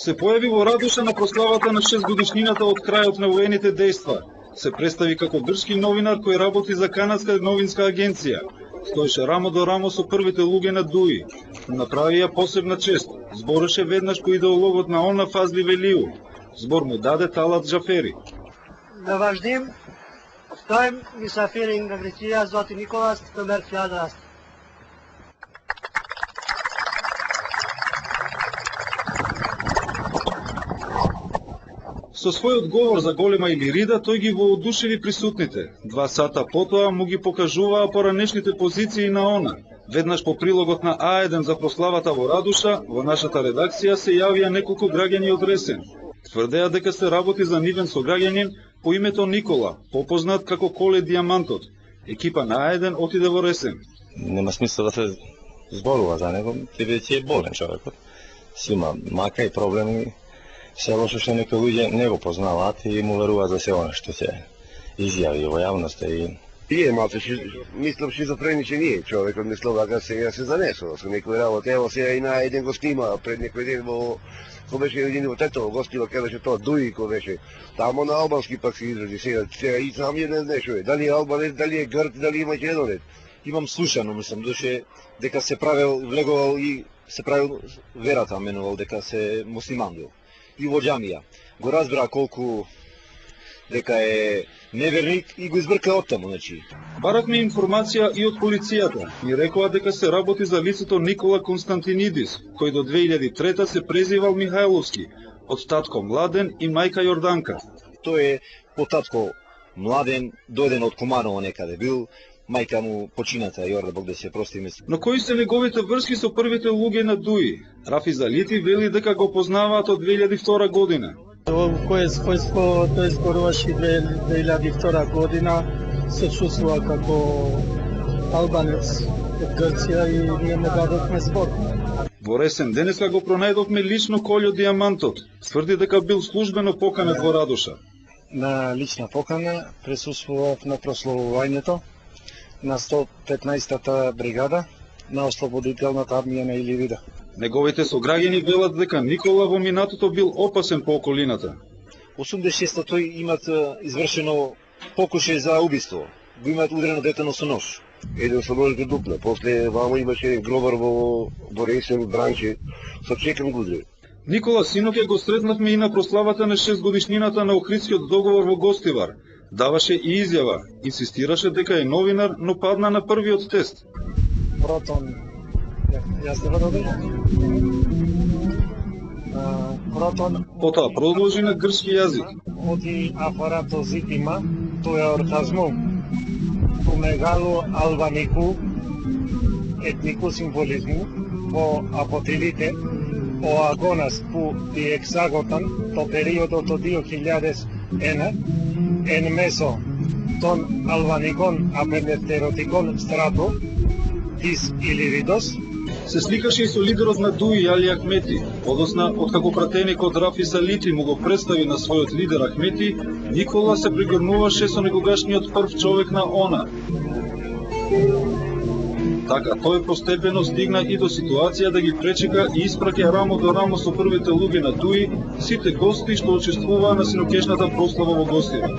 Се појави во Радуша на прославата на 6 годишнината од крајот на воените дејства. Се представи како грчки новинар кој работи за канадска новинска агенција. Стоеше рамо до рамо со првите луѓе на ДУИ. Направи ја посебна чест. Збореше веднаш по идеологот на Она Фазли Велиу. Збор му даде Талат Джафери. На ваш дим, стоим мисафири на Греција, Зоти Николас, номер 1000. Со својот говор за голема Илирида, тој ги воодушеви присутните. 2 сата потоа му ги покажуваа поранешните позиции на она. Веднаш по прилогот на А1 за прославата во Радуша, во нашата редакција се јавија неколку граѓани од Ресен. Тврдеа дека се работи за нивен сограѓанин по името Никола, попознат како Коле Диамантот. Екипа на А1 отиде во Ресен. Нема смисла да се зборува за него, бидејќи е болен човекот. Си има мака и проблеми. Се лошо што некои луѓе не го познаваат и му веруваат за се она што ќе изјави во јавноста и Тие малце мислам шизофреничен е човекот, мислам дека сега се занесува со некои работи. Ево сега и на еден го снима пред некој ден во кој беше един во Тетово гостила, кај беше тоа Дуи кој беше. Тамо на албански пак се изрази сега и самиот не знаеш дали е албанец, дали е грк, дали е македонец. Имам слушано, мислам, доше дека се правил, влегувал и се правил верата, менувал дека се муслиман бил. И во џамија. Го разбра колку дека е неверник и го избрка оттаму, значи. Баравме информација и од полицијата. Ни рекоа дека се работи за лицето Никола Константинидис, кој до 2003 се презивал Михајловски, од татко Младен и мајка Јорданка. Тој е по татко Младен, дојден од Куманово некаде бил, мајка му почината, Јорда Бог да се прости мисли. Но кои се неговите врски со првите луѓе на ДУИ? Рафи Залити вели дека го познаваат од 2002 година. Кој својство тој зборуваше 2002 година, се чувствува како албанец од Грција и ние му дадовме збор. Во Ресен денеска го пронајдовме лично Колјо Диамантот. Тврди дека бил службено поканет во Радуша. На лична покана присуствував на прославувањето на 115-та бригада на ослободителната армија на Илирида. Неговите сограѓани велат дека Никола во минатото бил опасен по околината. 86-та тој имат извршено покушај за убиство. Го имаат удрено детено со нож. Еден со нож го дупна. После вамо имаше еден гробар во Ресен бранче со чекан гудре. Никола синоќа го сретнавме и на прославата на 6 годишнината на Охридскиот договор во Гостивар. Даваше и изјава, инсистираше дека е новинар, но падна на првиот тест. Протон, јас не водам. Протон. Потоа продолжи на грчки јазик. Оти апарато зитима, тоа е оргазмум. У мегалу албанику, етнику символизму, по апотрилите, о агонас пу диексаготан, то периодот од 2000 en meso ton albanikon apelefterotikon strato dis Iliridos. Се сликаше и со лидерот на ДУИ Али Ахмети. Одосна, откако пратеникот Рафи Залити му го представи на својот лидер Ахмети, Никола се пригорнуваше со некогашниот прв човек на ОНА. Така, тој постепено стигна и до ситуација да ги пречека и испраќа рамо до рамо со првите луѓе на ДУИ сите гости што учествуваа на синокешната прослава во Гостивар.